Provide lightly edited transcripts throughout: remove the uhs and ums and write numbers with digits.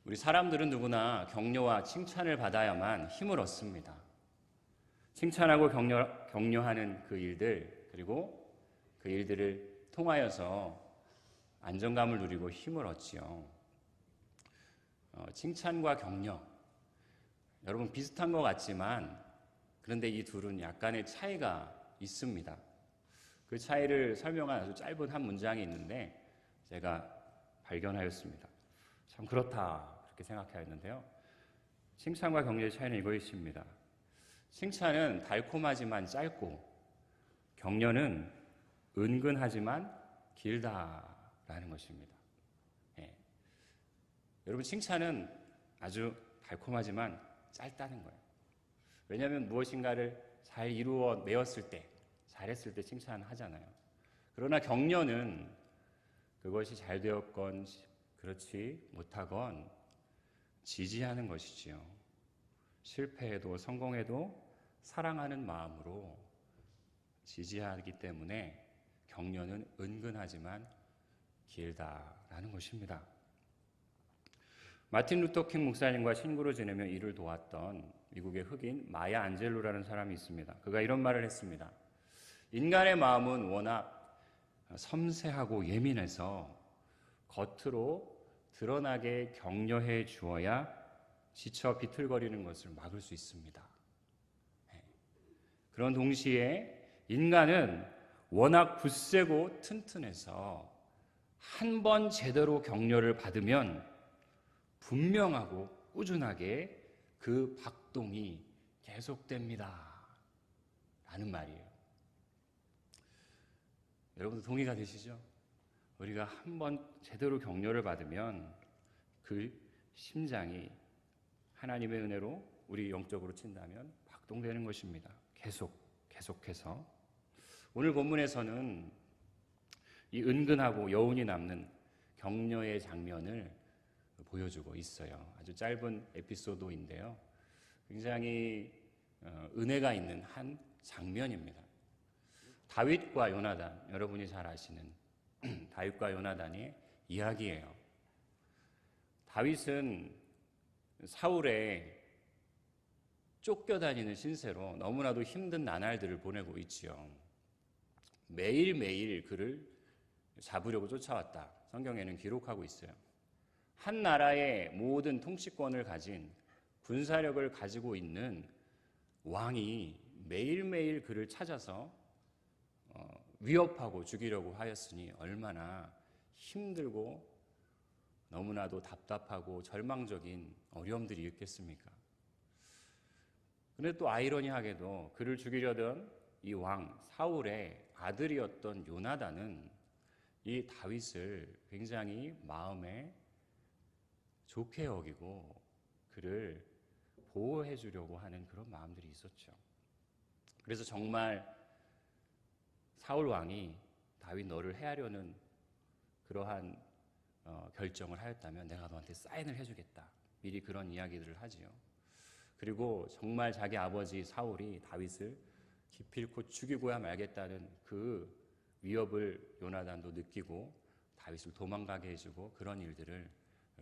우리 사람들은 누구나 격려와 칭찬을 받아야만 힘을 얻습니다. 칭찬하고 격려하는 그 일들, 그리고 그 일들을 통하여서 안정감을 누리고 힘을 얻지요. 칭찬과 격려, 여러분 비슷한 것 같지만 그런데 이 둘은 약간의 차이가 있습니다. 그 차이를 설명한 아주 짧은 한 문장이 있는데 제가 발견하였습니다. 참 그렇다 그렇게 생각하였는데요. 칭찬과 격려의 차이는 이것입니다. 칭찬은 달콤하지만 짧고 격려는 은근하지만 길다라는 것입니다. 예. 여러분 칭찬은 아주 달콤하지만 짧다는 거예요. 왜냐하면 무엇인가를 잘 이루어 내었을 때, 잘했을 때 칭찬하잖아요. 그러나 격려는 그것이 잘 되었건 그렇지 못하건 지지하는 것이지요. 실패해도 성공해도 사랑하는 마음으로 지지하기 때문에 격려는 은근하지만 길다라는 것입니다. 마틴 루터 킹 목사님과 친구로 지내며 일을 도왔던 미국의 흑인 마야 안젤로라는 사람이 있습니다. 그가 이런 말을 했습니다. 인간의 마음은 워낙 섬세하고 예민해서 겉으로 드러나게 격려해 주어야 지쳐 비틀거리는 것을 막을 수 있습니다. 그런 동시에 인간은 워낙 굳세고 튼튼해서 한 번 제대로 격려를 받으면 분명하고 꾸준하게 그 박동이 계속됩니다. 라는 말이에요. 여러분도 동의가 되시죠? 우리가 한 번 제대로 격려를 받으면 그 심장이 하나님의 은혜로 우리 영적으로 친다면 박동되는 것입니다. 계속해서. 오늘 본문에서는 이 은근하고 여운이 남는 격려의 장면을 보여주고 있어요. 아주 짧은 에피소드인데요. 굉장히 은혜가 있는 한 장면입니다. 다윗과 요나단, 여러분이 잘 아시는 다윗과 요나단의 이야기예요. 다윗은 사울의 쫓겨다니는 신세로 너무나도 힘든 나날들을 보내고 있지요. 매일매일 그를 잡으려고 쫓아왔다. 성경에는 기록하고 있어요. 한 나라의 모든 통치권을 가진 군사력을 가지고 있는 왕이 매일매일 그를 찾아서 위협하고 죽이려고 하였으니 얼마나 힘들고 너무나도 답답하고 절망적인 어려움들이 있겠습니까? 그런데 또 아이러니하게도 그를 죽이려던 이 왕 사울의 아들이었던 요나단은 이 다윗을 굉장히 마음에 좋게 여기고 그를 보호해 주려고 하는 그런 마음들이 있었죠. 그래서 정말 사울 왕이 다윗 너를 해하려는 그러한 결정을 하였다면 내가 너한테 사인을 해주겠다. 미리 그런 이야기들을 하지요. 그리고 정말 자기 아버지 사울이 다윗을 기필코 죽이고야 말겠다는 그 위협을 요나단도 느끼고 다윗을 도망가게 해주고 그런 일들을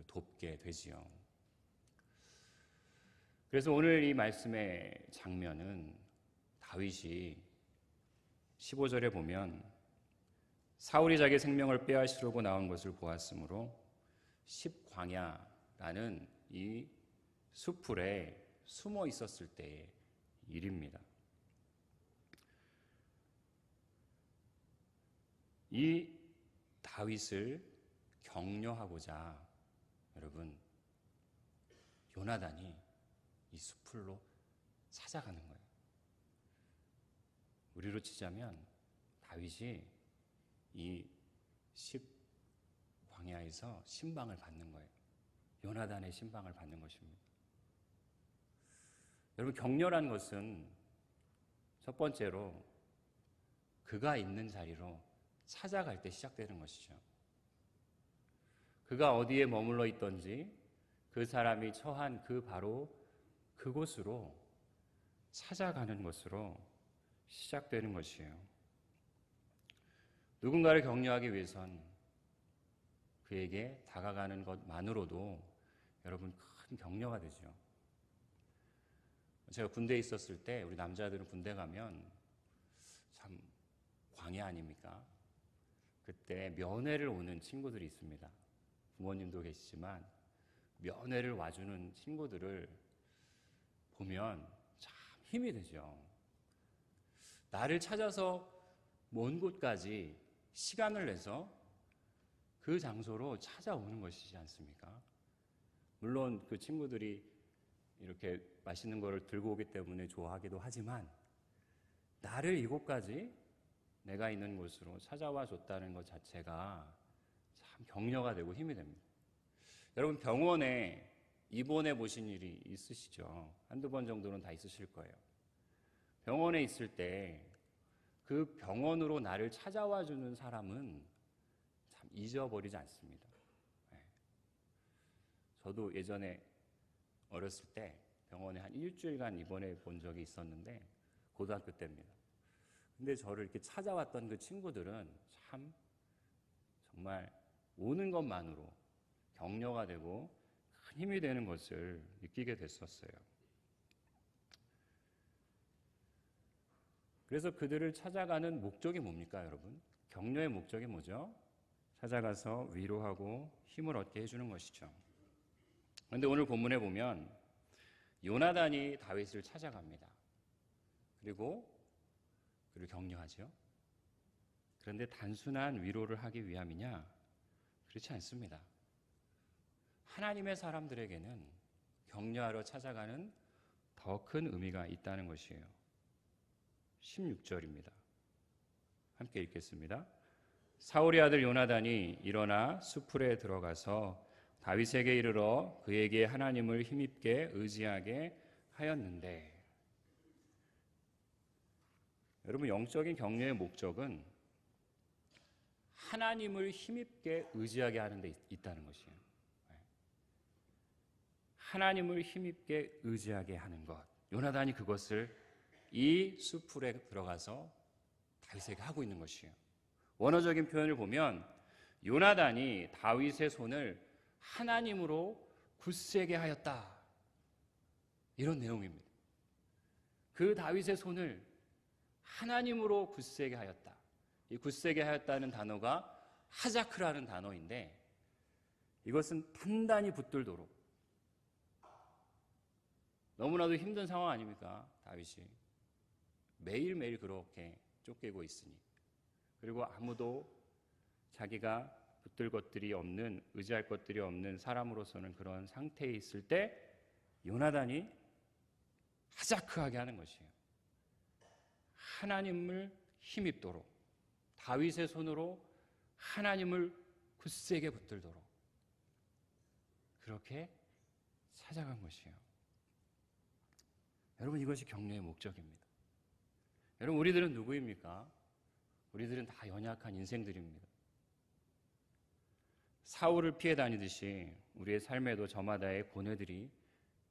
돕게 되지요. 그래서 오늘 이 말씀의 장면은 다윗이 15절에 보면 사울이 자기 생명을 빼앗으려고 나온 것을 보았으므로 십광야라는 이 수풀에 숨어 있었을 때의 일입니다. 이 다윗을 격려하고자 여러분 요나단이 이 수풀로 찾아가는 거예요. 우리로 치자면 다윗이 이 광야에서 신방을 받는 거예요. 요나단의 신방을 받는 것입니다. 여러분 격려란 것은 첫 번째로 그가 있는 자리로 찾아갈 때 시작되는 것이죠. 그가 어디에 머물러 있던지 그 사람이 처한 그 바로 그곳으로 찾아가는 것으로 시작되는 것이에요. 누군가를 격려하기 위해선 그에게 다가가는 것만으로도 여러분 큰 격려가 되죠. 제가 군대에 있었을 때 우리 남자들은 군대 가면 참 광야 아닙니까? 그때 면회를 오는 친구들이 있습니다. 부모님도 계시지만 면회를 와주는 친구들을 보면 참 힘이 되죠. 나를 찾아서 먼 곳까지 시간을 내서 그 장소로 찾아오는 것이지 않습니까? 물론 그 친구들이 이렇게 맛있는 거를 들고 오기 때문에 좋아하기도 하지만 나를 이곳까지 내가 있는 곳으로 찾아와 줬다는 것 자체가 참 격려가 되고 힘이 됩니다. 여러분 병원에 입원해 보신 일이 있으시죠? 한두 번 정도는 다 있으실 거예요. 병원에 있을 때 그 병원으로 나를 찾아와 주는 사람은 참 잊어버리지 않습니다. 네. 저도 예전에 어렸을 때 병원에 한 일주일간 입원해 본 적이 있었는데 고등학교 때입니다. 근데 저를 이렇게 찾아왔던 그 친구들은 참 정말 오는 것만으로 격려가 되고 큰 힘이 되는 것을 느끼게 됐었어요. 그래서 그들을 찾아가는 목적이 뭡니까, 여러분? 격려의 목적이 뭐죠? 찾아가서 위로하고 힘을 얻게 해주는 것이죠. 그런데 오늘 본문에 보면 요나단이 다윗을 찾아갑니다. 그리고 그를 격려하죠. 그런데 단순한 위로를 하기 위함이냐? 그렇지 않습니다. 하나님의 사람들에게는 격려하러 찾아가는 더 큰 의미가 있다는 것이에요. 16절입니다. 함께 읽겠습니다. 사울의 아들 요나단이 일어나 수풀에 들어가서 다윗에게 이르러 그에게 하나님을 힘입게 의지하게 하였는데, 여러분 영적인 격려의 목적은 하나님을 힘입게 의지하게 하는 데 있다는 것이에요. 하나님을 힘입게 의지하게 하는 것. 요나단이 그것을 이 수풀에 들어가서 다윗에게 하고 있는 것이에요. 원어적인 표현을 보면 요나단이 다윗의 손을 하나님으로 굳세게 하였다, 이런 내용입니다. 그 다윗의 손을 하나님으로 굳세게 하였다. 이 굳세게 하였다는 단어가 하자크라는 단어인데 이것은 단단히 붙들도록, 너무나도 힘든 상황 아닙니까? 다윗이 매일매일 그렇게 쫓기고 있으니, 그리고 아무도 자기가 붙들 것들이 없는, 의지할 것들이 없는 사람으로서는 그런 상태에 있을 때 요나단이 하자크하게 하는 것이에요. 하나님을 힘입도록, 다윗의 손으로 하나님을 굳세게 붙들도록 그렇게 찾아간 것이에요. 여러분 이것이 격려의 목적입니다. 여러분 우리들은 누구입니까? 우리들은 다 연약한 인생들입니다. 사울을 피해 다니듯이 우리의 삶에도 저마다의 고뇌들이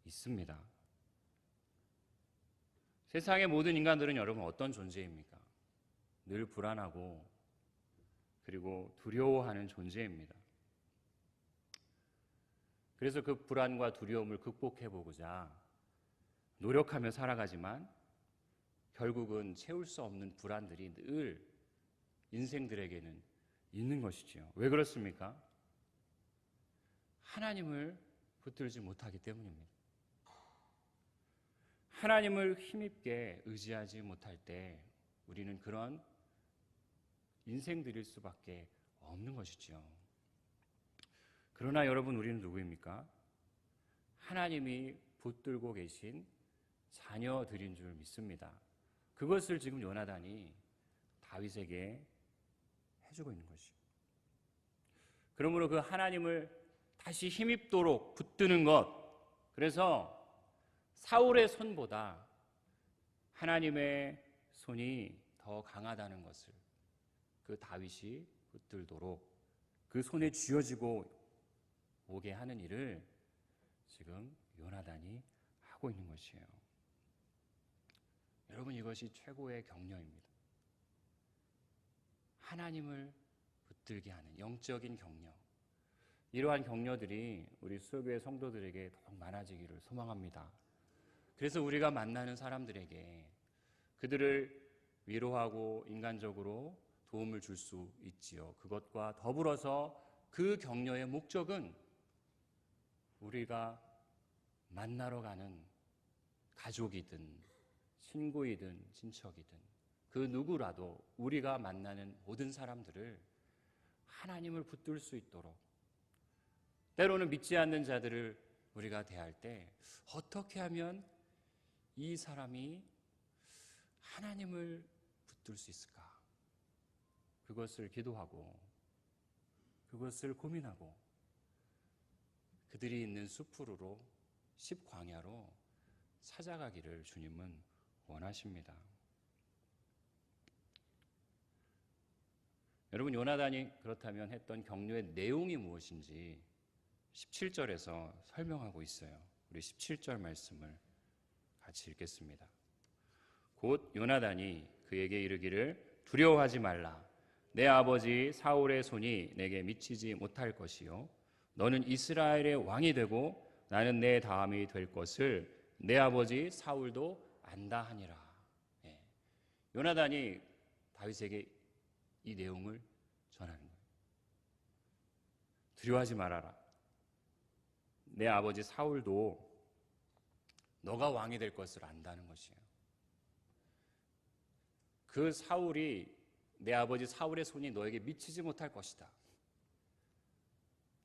있습니다. 세상의 모든 인간들은 여러분 어떤 존재입니까? 늘 불안하고 그리고 두려워하는 존재입니다. 그래서 그 불안과 두려움을 극복해보고자 노력하며 살아가지만 결국은 채울 수 없는 불안들이 늘 인생들에게는 있는 것이지요. 왜 그렇습니까? 하나님을 붙들지 못하기 때문입니다. 하나님을 힘입게 의지하지 못할 때 우리는 그런 인생들일 수밖에 없는 것이지요. 그러나 여러분 우리는 누구입니까? 하나님이 붙들고 계신 자녀들인 줄 믿습니다. 그것을 지금 요나단이 다윗에게 해주고 있는 것이죠. 그러므로 그 하나님을 다시 힘입도록 붙드는 것, 그래서 사울의 손보다 하나님의 손이 더 강하다는 것을 그 다윗이 붙들도록 그 손에 쥐어지고 오게 하는 일을 지금 요나단이 하고 있는 것이에요. 여러분 이것이 최고의 격려입니다. 하나님을 붙들게 하는 영적인 격려. 이러한 격려들이 우리 수협교회 성도들에게 더욱 많아지기를 소망합니다. 그래서 우리가 만나는 사람들에게 그들을 위로하고 인간적으로 도움을 줄 수 있지요. 그것과 더불어서 그 격려의 목적은 우리가 만나러 가는 가족이든 친구이든 친척이든 그 누구라도 우리가 만나는 모든 사람들을 하나님을 붙들 수 있도록, 때로는 믿지 않는 자들을 우리가 대할 때 어떻게 하면 이 사람이 하나님을 붙들 수 있을까? 그것을 기도하고 그것을 고민하고 그들이 있는 숲으로 십광야로 찾아가기를 주님은 원하십니다. 여러분, 요나단이 그렇다면 했던 격려의 내용이 무엇인지 17절에서 설명하고 있어요. 우리 17절 말씀을 같이 읽겠습니다. 곧 요나단이 그에게 이르기를 두려워하지 말라. 내 아버지 사울의 손이 내게 미치지 못할 것이요 너는 이스라엘의 왕이 되고 나는 내 다음이 될 것을 내 아버지 사울도 안다 하니라. 요나단이 다윗에게 이 내용을 전하는 거예요. 두려워하지 말아라. 내 아버지 사울도 너가 왕이 될 것을 안다는 것이에요. 그 사울이, 내 아버지 사울의 손이 너에게 미치지 못할 것이다.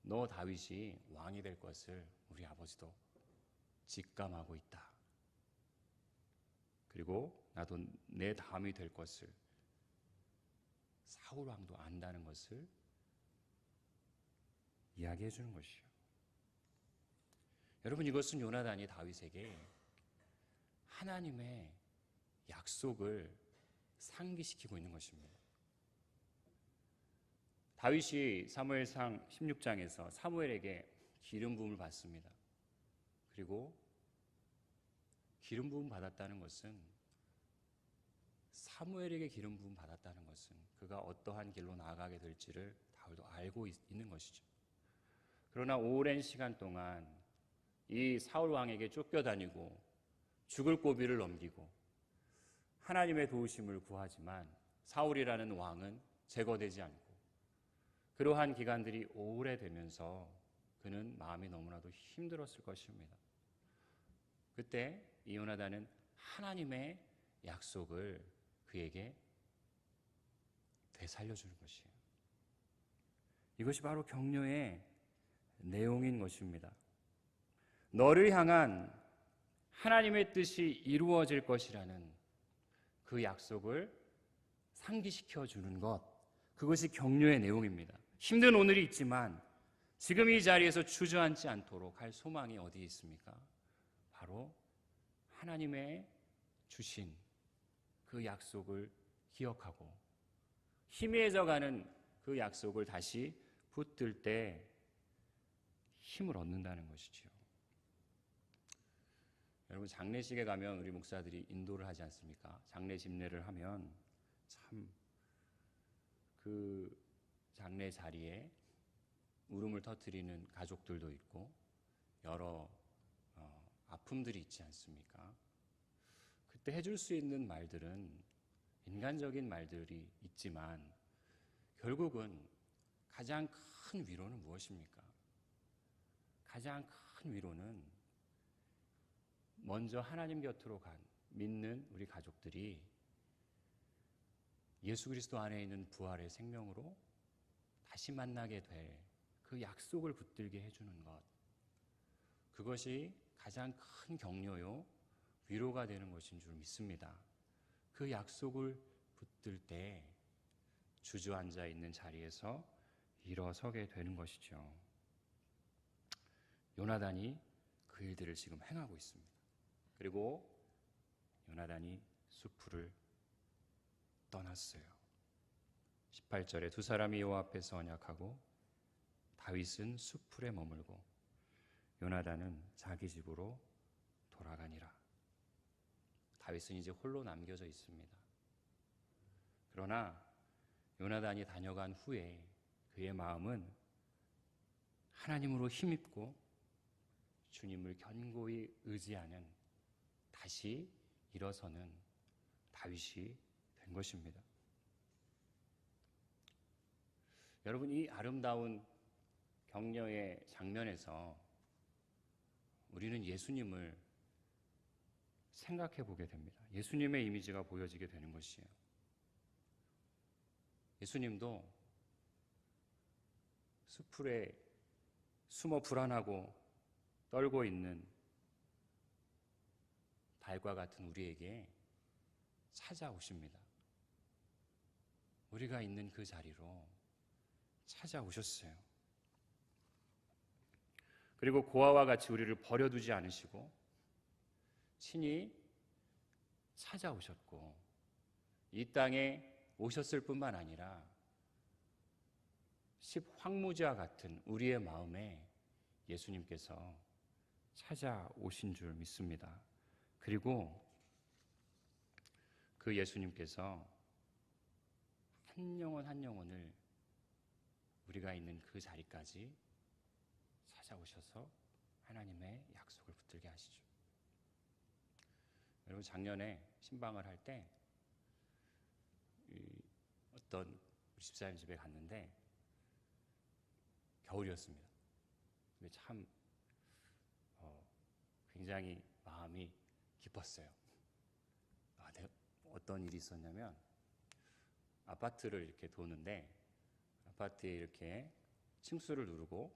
너 다윗이 왕이 될 것을 우리 아버지도 직감하고 있다. 그리고 나도 내 다음이 될 것을 사울 왕도 안다는 것을 이야기해 주는 것이요. 여러분, 이것은 요나단이 다윗에게 하나님의 약속을 상기시키고 있는 것입니다. 다윗이 사무엘상 16장에서 사무엘에게 기름 부음을 받습니다. 그리고 기름 부음 받았다는 것은, 사무엘에게 기름 부음 받았다는 것은 그가 어떠한 길로 나아가게 될지를 다윗도 알고 있는 것이죠. 그러나 오랜 시간 동안 이 사울 왕에게 쫓겨다니고 죽을 고비를 넘기고 하나님의 도우심을 구하지만 사울이라는 왕은 제거되지 않고, 그러한 기간들이 오래되면서 그는 마음이 너무나도 힘들었을 것입니다. 그때 이 요나단은 하나님의 약속을 그에게 되살려주는 것이에요. 이것이 바로 격려의 내용인 것입니다. 너를 향한 하나님의 뜻이 이루어질 것이라는 그 약속을 상기시켜 주는 것, 그것이 격려의 내용입니다. 힘든 오늘이 있지만 지금 이 자리에서 주저앉지 않도록 할 소망이 어디에 있습니까? 바로 하나님의 주신 그 약속을 기억하고 희미해져가는 그 약속을 다시 붙들 때 힘을 얻는다는 것이지요. 여러분, 장례식에 가면 우리 목사들이 인도를 하지 않습니까? 장례 집례를 하면 참 그 장례 자리에 울음을 터뜨리는 가족들도 있고 여러 아픔들이 있지 않습니까? 그때 해줄 수 있는 말들은 인간적인 말들이 있지만 결국은 가장 큰 위로는 무엇입니까? 가장 큰 위로는 먼저 하나님 곁으로 간 믿는 우리 가족들이 예수 그리스도 안에 있는 부활의 생명으로 다시 만나게 될 그 약속을 붙들게 해주는 것, 그것이 가장 큰 격려요 위로가 되는 것인 줄 믿습니다. 그 약속을 붙들 때 주저앉아 있는 자리에서 일어서게 되는 것이죠. 요나단이 그 일들을 지금 행하고 있습니다. 그리고 요나단이 숲을 떠났어요. 18절에 두 사람이 여호와 앞에서 언약하고 다윗은 숲풀에 머물고 요나단은 자기 집으로 돌아가니라. 다윗은 이제 홀로 남겨져 있습니다. 그러나 요나단이 다녀간 후에 그의 마음은 하나님으로 힘입고 주님을 견고히 의지하는 다시 일어서는 다윗이 된 것입니다. 여러분, 이 아름다운 격려의 장면에서 우리는 예수님을 생각해 보게 됩니다. 예수님의 이미지가 보여지게 되는 것이에요. 예수님도 수풀에 숨어 불안하고 떨고 있는 달과 같은 우리에게 찾아오십니다. 우리가 있는 그 자리로 찾아오셨어요. 그리고 고아와 같이 우리를 버려두지 않으시고 친히 찾아오셨고 이 땅에 오셨을 뿐만 아니라 십황무지와 같은 우리의 마음에 예수님께서 찾아오신 줄 믿습니다. 그리고 그 예수님께서 한 영혼 한 영혼을 우리가 있는 그 자리까지 찾아오셔서 하나님의 약속을 붙들게 하시죠. 여러분, 작년에 신방을 할 때 어떤 우리 집사님 집에 갔는데 겨울이었습니다. 근데 참 굉장히 마음이 기뻤어요. 내가 어떤 일이 있었냐면 아파트를 이렇게 도는데 아파트에 이렇게 층수를 누르고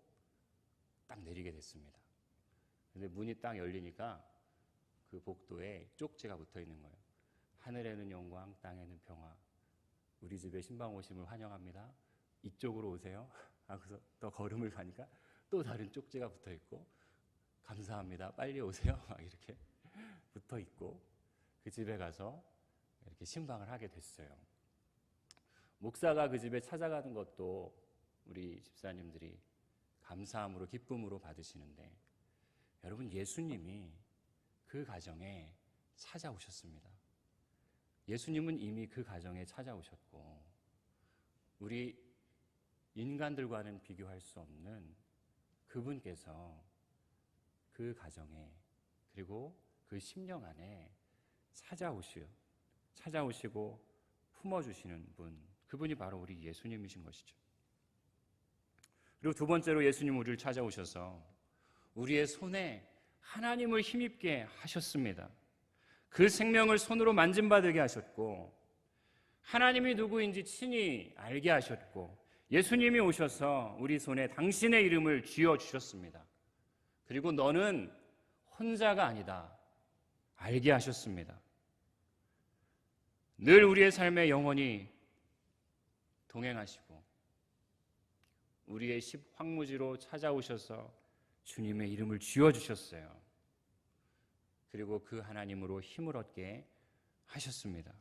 딱 내리게 됐습니다. 근데 문이 딱 열리니까 그 복도에 쪽지가 붙어 있는 거예요. 하늘에는 영광, 땅에는 평화. 우리 집에 신방 오심을 환영합니다. 이쪽으로 오세요. 그래서 또 걸음을 가니까 또 다른 쪽지가 붙어 있고 감사합니다. 빨리 오세요. 막 이렇게 붙어 있고 그 집에 가서 이렇게 신방을 하게 됐어요. 목사가 그 집에 찾아가는 것도 우리 집사님들이 감사함으로 기쁨으로 받으시는데 여러분, 예수님이 그 가정에 찾아오셨습니다. 예수님은 이미 그 가정에 찾아오셨고 우리 인간들과는 비교할 수 없는 그분께서 그 가정에 그리고 그 심령 안에 찾아오시고 품어주시는 분, 그분이 바로 우리 예수님이신 것이죠. 그리고 두 번째로 예수님 우리를 찾아오셔서 우리의 손에 하나님을 힘입게 하셨습니다. 그 생명을 손으로 만짐받게 하셨고 하나님이 누구인지 친히 알게 하셨고 예수님이 오셔서 우리 손에 당신의 이름을 쥐어주셨습니다. 그리고 너는 혼자가 아니다 알게 하셨습니다. 늘 우리의 삶에 영원히 동행하시고 우리의 십황무지로 찾아오셔서 주님의 이름을 쥐어주셨어요. 그리고 그 하나님으로 힘을 얻게 하셨습니다.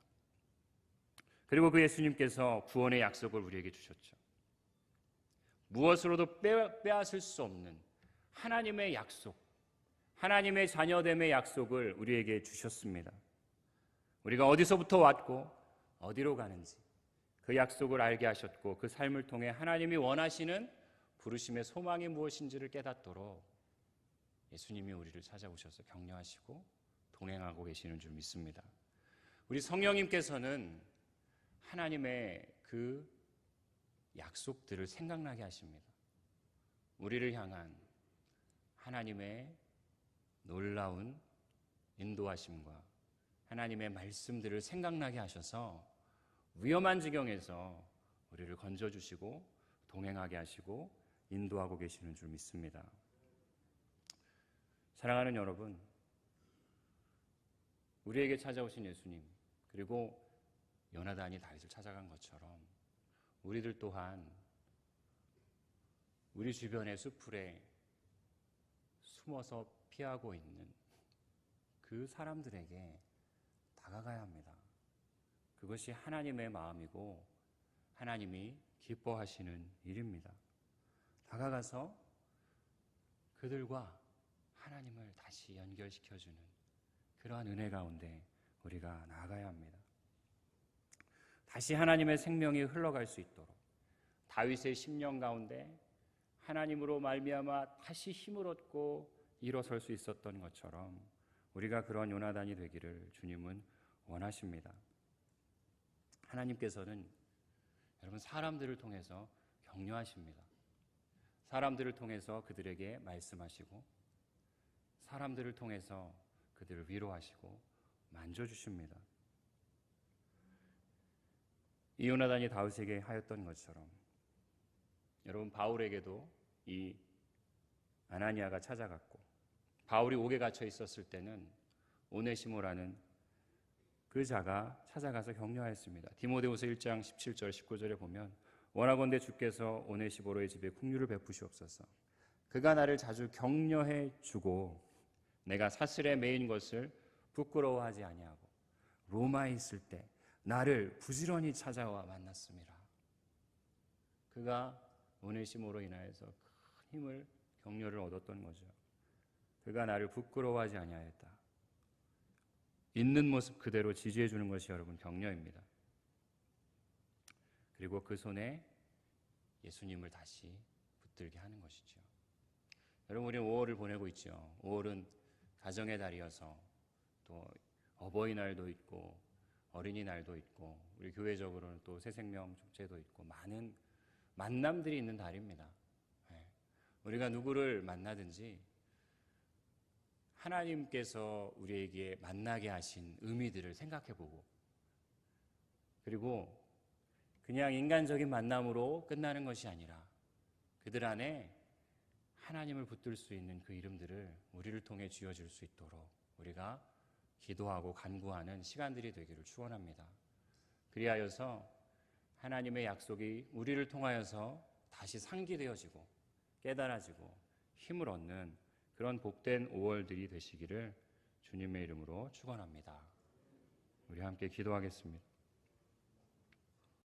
그리고 그 예수님께서 구원의 약속을 우리에게 주셨죠. 무엇으로도 빼앗을 수 없는 하나님의 약속, 하나님의 자녀됨의 약속을 우리에게 주셨습니다. 우리가 어디서부터 왔고 어디로 가는지 그 약속을 알게 하셨고 그 삶을 통해 하나님이 원하시는 부르심의 소망이 무엇인지를 깨닫도록 예수님이 우리를 찾아오셔서 격려하시고 동행하고 계시는 줄 믿습니다. 우리 성령님께서는 하나님의 그 약속들을 생각나게 하십니다. 우리를 향한 하나님의 놀라운 인도하심과 하나님의 말씀들을 생각나게 하셔서 위험한 지경에서 우리를 건져주시고 동행하게 하시고 인도하고 계시는 줄 믿습니다. 사랑하는 여러분, 우리에게 찾아오신 예수님 그리고 요나단이 다윗을 찾아간 것처럼 우리들 또한 우리 주변의 수풀에 숨어서 피하고 있는 그 사람들에게 다가가야 합니다. 그것이 하나님의 마음이고 하나님이 기뻐하시는 일입니다. 다가가서 그들과 하나님을 다시 연결시켜주는 그러한 은혜 가운데 우리가 나아가야 합니다. 다시 하나님의 생명이 흘러갈 수 있도록 다윗의 심령 가운데 하나님으로 말미암아 다시 힘을 얻고 일어설 수 있었던 것처럼 우리가 그런 요나단이 되기를 주님은 원하십니다. 하나님께서는 여러분 사람들을 통해서 격려하십니다. 사람들을 통해서 그들에게 말씀하시고 사람들을 통해서 그들을 위로하시고 만져주십니다. 이 요나단이 다윗에게 하였던 것처럼 여러분 바울에게도 이 아나니아가 찾아갔고 바울이 옥에 갇혀 있었을 때는 오네시모라는 그 자가 찾아가서 격려하였습니다. 디모데후서 1장 17절 19절에 보면 원하건대 주께서 오네시모로의 집에 긍휼을 베푸시옵소서. 그가 나를 자주 격려해 주고 내가 사슬에 매인 것을 부끄러워하지 아니하고 로마에 있을 때 나를 부지런히 찾아와 만났습니다. 그가 오네시모로 인하여서 큰 힘을 격려를 얻었던 거죠. 그가 나를 부끄러워하지 아니하였다. 있는 모습 그대로 지지해 주는 것이 여러분 격려입니다. 그리고 그 손에 예수님을 다시 붙들게 하는 것이죠. 여러분 우리는 5월을 보내고 있죠. 5월은 가정의 달이어서 또 어버이날도 있고 어린이날도 있고 우리 교회적으로는 또 새생명 축제도 있고 많은 만남들이 있는 달입니다. 우리가 누구를 만나든지 하나님께서 우리에게 만나게 하신 의미들을 생각해보고 그리고 그냥 인간적인 만남으로 끝나는 것이 아니라 그들 안에 하나님을 붙들 수 있는 그 이름들을 우리를 통해 쥐어줄 수 있도록 우리가 기도하고 간구하는 시간들이 되기를 축원합니다. 그리하여서 하나님의 약속이 우리를 통하여서 다시 상기되어지고 깨달아지고 힘을 얻는 그런 복된 5월들이 되시기를 주님의 이름으로 축원합니다. 우리 함께 기도하겠습니다.